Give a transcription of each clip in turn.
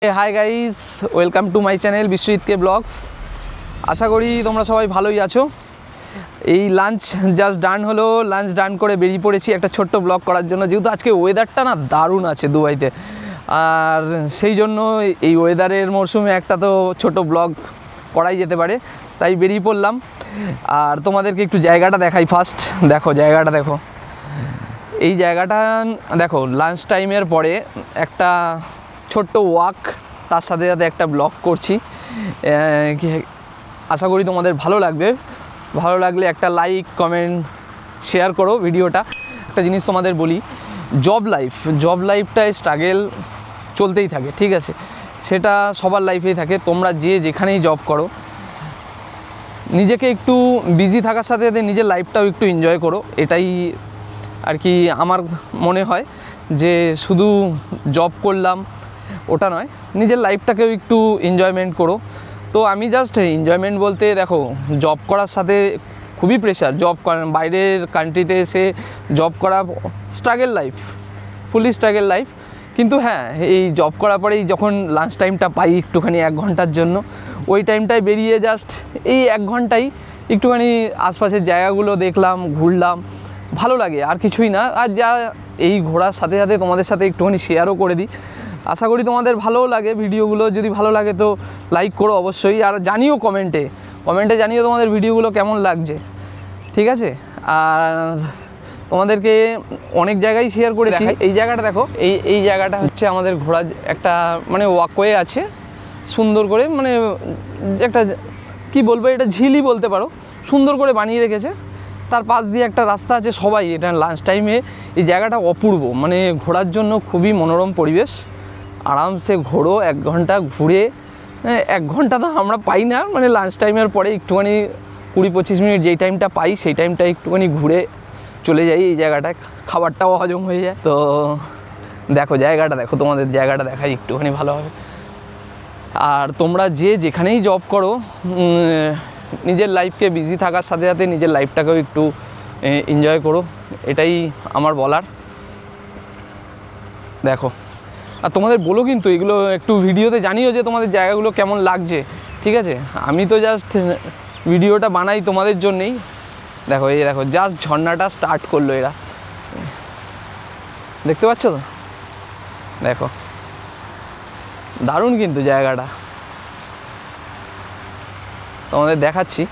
High guys, welcome to my channel Biswajit K vlogs. আশা করি তোমরা সবাই ভালোই আছো। এই লাঞ্চ জাস্ট ডান হলো, লাঞ্চ ডান করে বেরিয়ে পড়েছি একটা ছোট্ট ব্লগ করার জন্য, যেহেতু আজকে ওয়েদারটা না দারুণ আছে দুবাইতে, আর সেই জন্য এই ওয়েদারের মরশুমে একটা তো ছোট ব্লগ করাই যেতে পারে, তাই বেরিয়ে পড়লাম। আর তোমাদেরকে একটু জায়গাটা দেখাই। ফার্স্ট দেখো জায়গাটা, দেখো এই জায়গাটা, দেখো লাঞ্চ টাইমের পরে একটা ছোট্ট ওয়াক, তার সাথে সাথে একটা ব্লগ করছি। আশা করি তোমাদের ভালো লাগবে। ভালো লাগলে একটা লাইক, কমেন্ট, শেয়ার করো ভিডিওটা। একটা জিনিস তোমাদের বলি, জব লাইফটায় স্ট্রাগেল চলতেই থাকে, ঠিক আছে? সেটা সবার লাইফেই থাকে। তোমরা যে যেখানেই জব করো, নিজেকে একটু বিজি থাকার সাথে সাথে নিজের লাইফটাও একটু এনজয় করো। এটাই আর কি আমার মনে হয়, যে শুধু জব করলাম ওটা নয়, নিজের লাইফটাকেও একটু এনজয়মেন্ট করো। তো আমি জাস্ট এনজয়মেন্ট বলতে, দেখো জব করার সাথে খুবই প্রেশার। বাইরের কান্ট্রিতে এসে জব করা স্ট্রাগল লাইফ, ফুলি স্ট্রাগল লাইফ। কিন্তু হ্যাঁ, এই জব করার পরেই যখন লাঞ্চ টাইমটা পাই একটুখানি 1 ঘন্টার জন্য, ওই টাইমটায় বেরিয়ে জাস্ট এই 1 ঘন্টায় একটুখানি আশপাশের জায়গাগুলো দেখলাম, ঘুরলাম, ভালো লাগে, আর কিছুই না। আর যা এই ঘোরার সাথে সাথে তোমাদের সাথে একটুখানি শেয়ারও করে দিই। আশা করি তোমাদের ভালোও লাগে ভিডিওগুলো। যদি ভালো লাগে তো লাইক করো অবশ্যই, আর জানিও কমেন্টে জানিও তোমাদের ভিডিওগুলো কেমন লাগছে, ঠিক আছে? আর তোমাদেরকে অনেক জায়গায় শেয়ার করেছি। এই জায়গাটা দেখো, এই জায়গাটা হচ্ছে আমাদের ঘোরার একটা মানে ওয়াকওয়ে আছে, সুন্দর করে, মানে একটা কি বলবো, এটা ঝিলই বলতে পারো, সুন্দর করে বানিয়ে রেখেছে। তার পাশ দিয়ে একটা রাস্তা আছে। সবাই এটা লাঞ্চ টাইমে, এই জায়গাটা অপূর্ব, মানে ঘোরার জন্য খুবই মনোরম পরিবেশ। আরামসে ঘোরো, 1 ঘন্টা ঘুরে, 1 ঘন্টা তো আমরা পাই না, মানে লাঞ্চ টাইমের পরে একটুখানি 20-25 মিনিট যেই টাইমটা পাই, সেই টাইমটা একটুখানি ঘুরে চলে যাই এই জায়গাটায়, খাবারটাও হজম হয়ে যায়। তো দেখো জায়গাটা, দেখো তোমাদের জায়গাটা দেখাই একটুখানি ভালো হবে। আর তোমরা যে যেখানেই জব করো, নিজের লাইফকে বিজি থাকার সাথে সাথে নিজের লাইফটাকেও একটু এনজয় করো, এটাই আমার বলার। দেখো, আর তোমাদের বলো কিন্তু এগুলো একটু ভিডিওতে জানিও যে তোমাদের জায়গাগুলো কেমন লাগছে, ঠিক আছে? আমি তো জাস্ট ভিডিওটা বানাই তোমাদের জন্যেই। দেখো এই দেখো, জাস্ট ঝর্ণাটা স্টার্ট করলো এরা, দেখতে পাচ্ছ তো? দেখো দারুণ কিন্তু জায়গাটা, তোমাদের দেখাচ্ছি।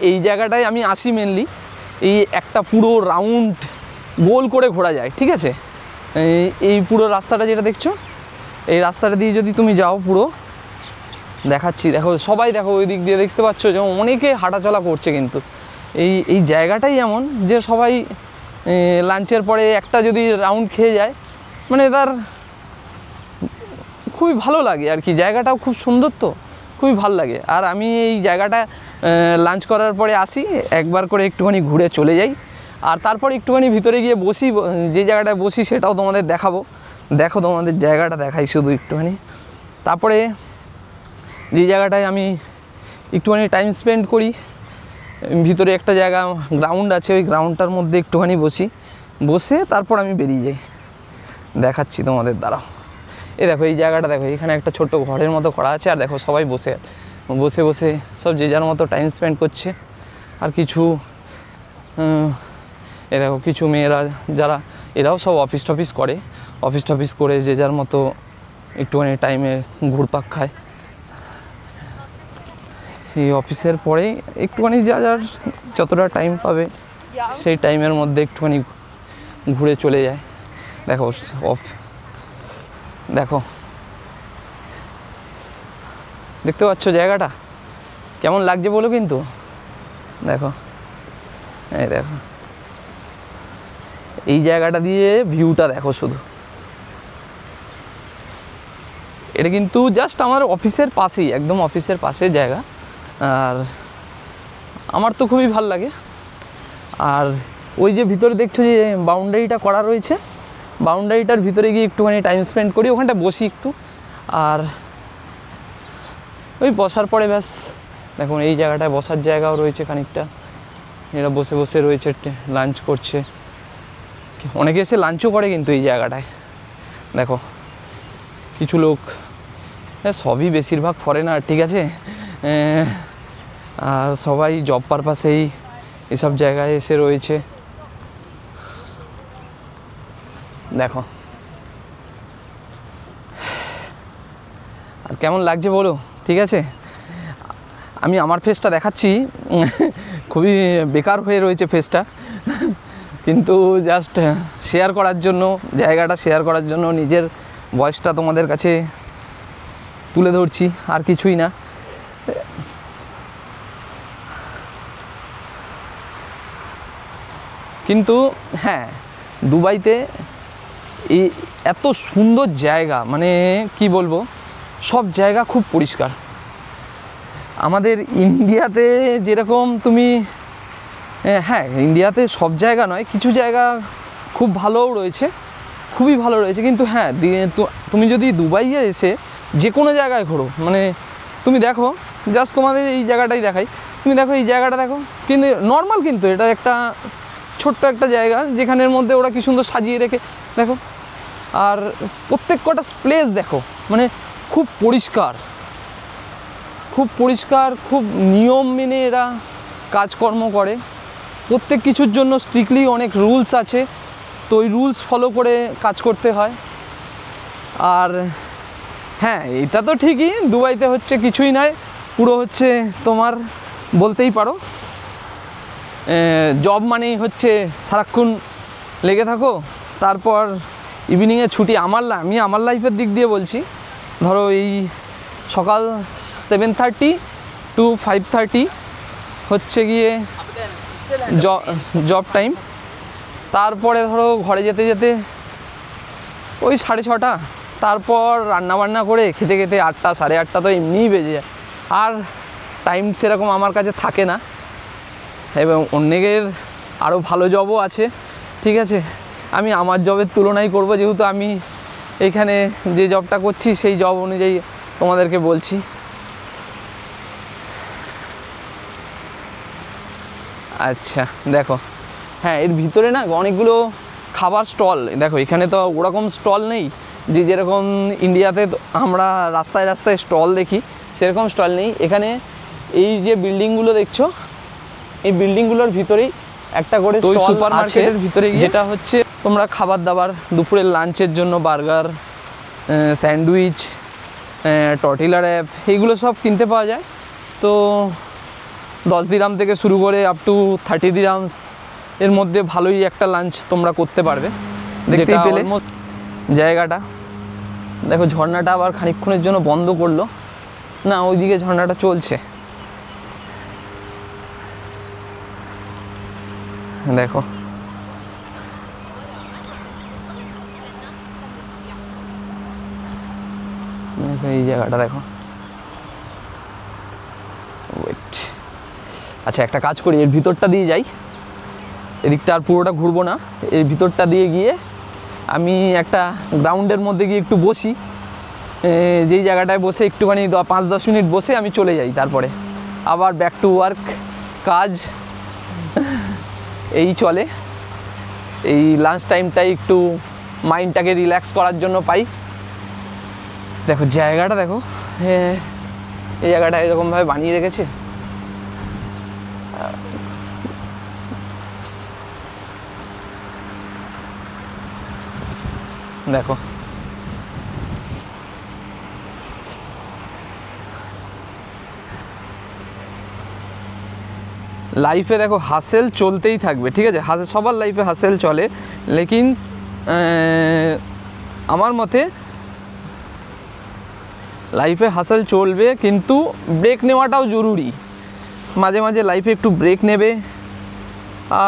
এই জায়গাটায় আমি আসি মেনলি, এই একটা পুরো রাউন্ড গোল করে ঘোরা যায়, ঠিক আছে? এই পুরো রাস্তাটা যেটা দেখছো, এই রাস্তাটা দিয়ে যদি তুমি যাও, পুরো দেখাচ্ছি। দেখো সবাই, দেখো ওই দিক দিয়ে দেখতে পাচ্ছ যে অনেকে হাঁটাচলা করছে। কিন্তু এই জায়গাটাই এমন যে সবাই লাঞ্চের পরে একটা যদি রাউন্ড খেয়ে যায়, মানে তার খুবই ভালো লাগে আর কি। জায়গাটাও খুব সুন্দর, তো খুবই ভালো লাগে। আর আমি এই জায়গাটা লাঞ্চ করার পরে আসি, একবার করে একটুখানি ঘুরে চলে যাই, আর তারপর একটুখানি ভিতরে গিয়ে বসি। যে জায়গাটায় বসি সেটাও তোমাদের দেখাবো। দেখো তোমাদের জায়গাটা দেখাই শুধু একটুখানি। তারপরে যে জায়গাটায় আমি একটুখানি টাইম স্পেন্ড করি, ভিতরে একটা জায়গা গ্রাউন্ড আছে, ওই গ্রাউন্ডটার মধ্যে একটুখানি বসে তারপর আমি বেরিয়ে যাই। দেখাচ্ছি তোমাদের, দাঁড়াও। এই দেখো এই জায়গাটা, দেখো এখানে একটা ছোট্ট ঘরের মতো করা আছে, আর দেখো সবাই বসে সব যে যার মতো টাইম স্পেন্ড করছে। আর কিছু এ দেখো কিছু মেয়েরা যারা, এরাও সব অফিস টফিস করে যে যার মতো একটুখানি টাইমে ঘুরপাক খায়। এই অফিসের পরে একটুখানি যার যতটা টাইম পাবে সেই টাইমের মধ্যে একটুখানি ঘুরে চলে যায়। দেখো দেখো, দেখতে পাচ্ছ জায়গাটা কেমন লাগছে বলো কিন্তু। দেখো এই দেখো, এই জায়গাটা দিয়ে ভিউটা দেখো শুধু। এটা কিন্তু জাস্ট আমার অফিসের পাশেই, একদম অফিসের পাশে জায়গা, আর আমার তো খুবই ভালো লাগে। আর ওই যে ভিতরে দেখছো যে বাউন্ডারিটা করা রয়েছে, বাউন্ডারিটার ভিতরে গিয়ে একটুখানি টাইম স্পেন্ড করি, ওখানটা বসি একটু। আর ওই বসার পরে ব্যাস, দেখুন এই জায়গাটায় বসার জায়গাও রয়েছে খানিকটা, এরা বসে রয়েছে, লাঞ্চ করছে। অনেকে এসে লাঞ্চও করে কিন্তু এই জায়গাটায়। দেখো কিছু লোক সবই বেশিরভাগ ফরেনার, ঠিক আছে। আর সবাই জব পারপাসেই এসব জায়গায় এসে রয়েছে। দেখো আর কেমন লাগছে বলো, ঠিক আছে। আমি আমার ফেসটা দেখাচ্ছি, খুবই বেকার হয়ে রয়েছে ফেসটা, কিন্তু জাস্ট শেয়ার করার জন্য, জায়গাটা শেয়ার করার জন্য নিজের ভয়েসটা তোমাদের কাছে তুলে ধরছি, আর কিছুই না। কিন্তু হ্যাঁ, দুবাইতে এই এত সুন্দর জায়গা, মানে কি বলবো, সব জায়গা খুব পরিষ্কার। আমাদের ইন্ডিয়াতে যেরকম তুমি, হ্যাঁ ইন্ডিয়াতে সব জায়গা নয়, কিছু জায়গা খুব ভালোও রয়েছে, খুবই ভালো রয়েছে, কিন্তু হ্যাঁ তুমি যদি দুবাইয়ে এসে যে কোনো জায়গায় ঘোরো, মানে তুমি দেখো, জাস্ট তোমাদের এই জায়গাটাই দেখাই, তুমি দেখো এই জায়গাটা দেখো, কিন্তু নর্মাল, কিন্তু এটা একটা ছোট্ট একটা জায়গা যেখানের মধ্যে ওরা কি সুন্দর সাজিয়ে রেখে, দেখো। আর প্রত্যেক কটা প্লেস দেখো, মানে খুব পরিষ্কার, খুব পরিষ্কার, খুব নিয়ম মেনে এরা কাজকর্ম করে। প্রত্যেক কিছুর জন্য স্ট্রিক্টলি অনেক রুলস আছে, তো ওই রুলস ফলো করে কাজ করতে হয়। আর হ্যাঁ, এটা তো ঠিকই, দুবাইতে হচ্ছে কিছুই নয়, পুরো হচ্ছে তোমার বলতেই পারো জব মানেই হচ্ছে সারাক্ষণ লেগে থাকো, তারপর ইভিনিংয়ে ছুটি। আমি আমার লাইফের দিক দিয়ে বলছি, ধরো এই সকাল 7:30 to 5:30 হচ্ছে গিয়ে জব টাইম, তারপরে ধরো ঘরে যেতে যেতে ওই 6:30, তারপর রান্নাবান্না করে খেতে খেতে 8টা 8:30 তো এমনিই বেজে যায়, আর টাইম সেরকম আমার কাছে থাকে না। এবং অনেকের আরও ভালো জবও আছে, ঠিক আছে। আমি আমার জবের তুলনাই করব, যেহেতু আমি এখানে যে জবটা করছি সেই জব অনুযায়ী তোমাদেরকে বলছি। আচ্ছা দেখো, হ্যাঁ এর ভিতরে না অনেকগুলো খাবার স্টল, দেখো এখানে তো ওরকম স্টল নেই যে যেরকম ইন্ডিয়াতে আমরা রাস্তায় রাস্তায় স্টল দেখি, সেরকম স্টল নেই এখানে। এই যে বিল্ডিংগুলো দেখছো, এই বিল্ডিংগুলোর ভিতরেই একটা করে সুপার মার্কেটের ভিতরে, যেটা হচ্ছে তোমরা খাবার দাবার দুপুরের লাঞ্চের জন্য বার্গার, স্যান্ডউইচ, টর্টিলা র্যাপ, এইগুলো সব কিনতে পাওয়া যায়। তো 10 দিরাম থেকে শুরু করে আপ টু 30 দিরামস এর মধ্যে ভালোই একটা লাঞ্চ তোমরা করতে পারবে। দেখতেই পেলে জায়গাটা, দেখো ঝর্ণাটা আবার খানিকক্ষণের জন্য বন্ধ করলো, না ওইদিকে ঝর্ণাটা চলছে, দেখো। এই জায়গাটা দেখো, ওয়েট, আচ্ছা একটা কাজ করি, এর ভিতরটা দিয়ে যাই, এদিকটা আর পুরোটা ঘুরবো না, এর ভিতরটা দিয়ে গিয়ে আমি একটা গ্রাউন্ডের মধ্যে গিয়ে একটু বসি, যেই জায়গাটায় বসে একটুখানি 5-10 মিনিট বসে আমি চলে যাই, তারপরে আবার ব্যাক টু ওয়ার্ক, কাজ এই চলে। এই লাঞ্চ টাইমটাই একটু মাইন্ডটাকে রিল্যাক্স করার জন্য পাই। দেখো জায়গাটা দেখো, এই জায়গাটা এরকমভাবে বানিয়ে রেখেছে, দেখো লাইফে দেখো হাসেল চলতেই থাকবে, ঠিক আছে, সবার লাইফে হাসেল চলে, লেকিন আমার মতে লাইফে হাসেল চলবে, কিন্তু ব্রেক নেওয়াটাও জরুরি, মাঝে মাঝে লাইফে একটু ব্রেক নেবে।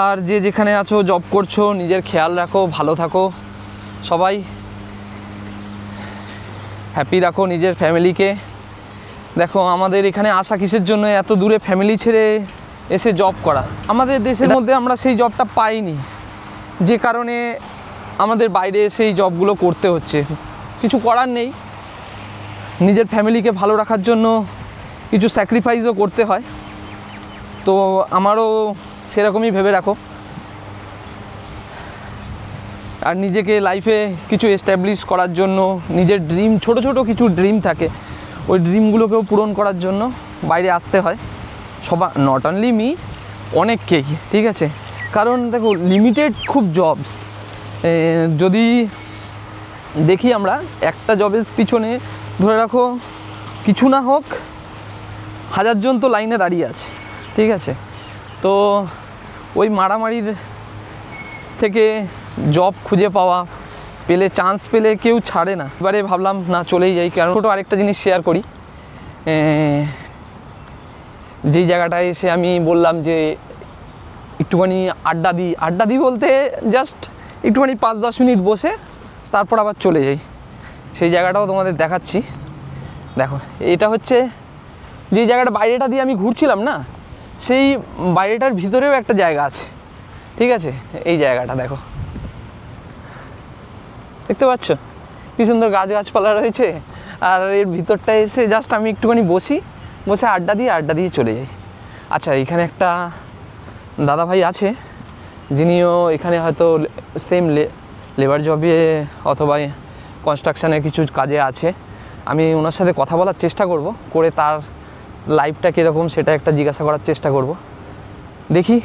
আর যে যেখানে আছো, জব করছো, নিজের খেয়াল রাখো, ভালো থাকো, সবাই হ্যাপি রাখো নিজের ফ্যামিলিকে। দেখো আমাদের এখানে আসা কিসের জন্য, এত দূরে ফ্যামিলি ছেড়ে এসে জব করা, আমাদের দেশের মধ্যে আমরা সেই জবটা পাইনি, যে কারণে আমাদের বাইরে এসে এই জবগুলো করতে হচ্ছে। কিছু করার নেই, নিজের ফ্যামিলিকে ভালো রাখার জন্য কিছু স্যাক্রিফাইসও করতে হয়। তো আমারও সেরকমই ভেবে রাখো, আর নিজেকে লাইফে কিছু এস্টাবলিশ করার জন্য নিজের ড্রিম, ছোট ছোট কিছু ড্রিম থাকে, ওই ড্রিমগুলোকেও পূরণ করার জন্য বাইরে আসতে হয় সবার, নট অনলি মি, অনেককেই, ঠিক আছে। কারণ দেখো লিমিটেড খুব জবস, যদি দেখি আমরা একটা জবের পিছনে ধরে রাখো কিছু না হোক 1000 জন তো লাইনে দাঁড়িয়ে আছে, ঠিক আছে। তো ওই মারামারির থেকে জব খুঁজে পাওয়া, পেলে চান্স পেলে কেউ ছাড়ে না। এবারে ভাবলাম না চলেই যাই, কারণ ছোটো আরেকটা জিনিস শেয়ার করি। যেই জায়গাটায় এসে আমি বললাম যে একটুখানি আড্ডা দিই বলতে জাস্ট একটুখানি 5-10 মিনিট বসে তারপর আবার চলে যাই, সেই জায়গাটাও তোমাদের দেখাচ্ছি। দেখো এটা হচ্ছে যে জায়গাটা, বাইরেটা দিয়ে আমি ঘুরছিলাম না, সেই বাইরেটার ভিতরেও একটা জায়গা আছে, ঠিক আছে। এই জায়গাটা দেখো, দেখতে পাচ্ছ কি সুন্দর গাছপালা রয়েছে। আর এর ভিতরটা এসে জাস্ট আমি একটুখানি বসে আড্ডা দিয়ে চলে যাই। আচ্ছা, এখানে একটা দাদা ভাই আছে, যিনিও এখানে হয়তো সেম লেবার জবে অথবা কনস্ট্রাকশানের কিছু কাজে আছে। আমি ওনার সাথে কথা বলার চেষ্টা করব, করে তার লাইফটা কীরকম সেটা একটা জিজ্ঞাসা করার চেষ্টা করব, দেখি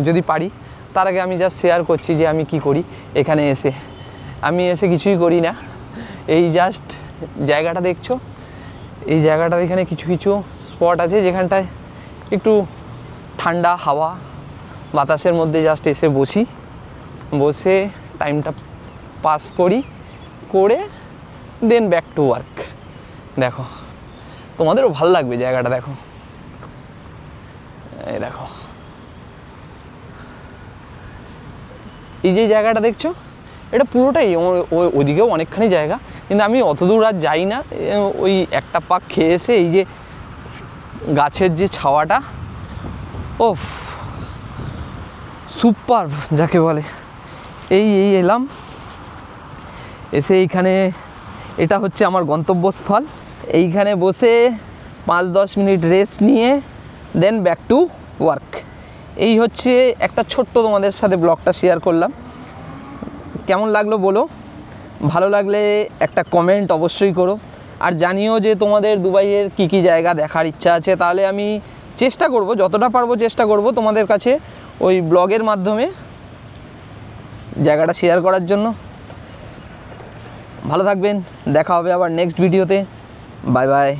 যদি পারি। তার আগে আমি জাস্ট শেয়ার করছি যে আমি কি করি এখানে এসে। আমি এসে কিছুই করি না, এই জাস্ট জায়গাটা দেখছো, এই জায়গাটার এখানে কিছু স্পট আছে যেখানটায় একটু ঠান্ডা হাওয়া বাতাসের মধ্যে জাস্ট এসে বসে টাইমটা পাস করে দেন ব্যাক টু ওয়ার্ক। দেখো তোমাদেরও ভালো লাগবে জায়গাটা, দেখো এই দেখো এই যে জায়গাটা দেখছো, এটা পুরোটাই ওইদিকেও অনেকখানি জায়গা, কিন্তু আমি অত দূর আর যাই না। ওই একটা পাক খেয়ে এসে এই যে গাছের যে ছাওয়াটা, ওফ সুপার যাকে বলে, এই এলাম এসে এইখানে, এটা হচ্ছে আমার গন্তব্যস্থল। এইখানে বসে 5-10 মিনিট রেস্ট নিয়ে দেন ব্যাক টু ওয়ার্ক। এই হচ্ছে একটা ছোট্ট তোমাদের সাথে ব্লগটা শেয়ার করলাম। কেমন লাগলো বলো, ভালো লাগলে একটা কমেন্ট অবশ্যই করো, আর জানিও যে তোমাদের দুবাইয়ের কী জায়গা দেখার ইচ্ছা আছে। তাহলে আমি চেষ্টা করব, যতটা পারবো চেষ্টা করব তোমাদের কাছে ওই ব্লগের মাধ্যমে জায়গাটা শেয়ার করার জন্য। ভালো থাকবেন, দেখা হবে আবার নেক্সট ভিডিওতে। Bye bye.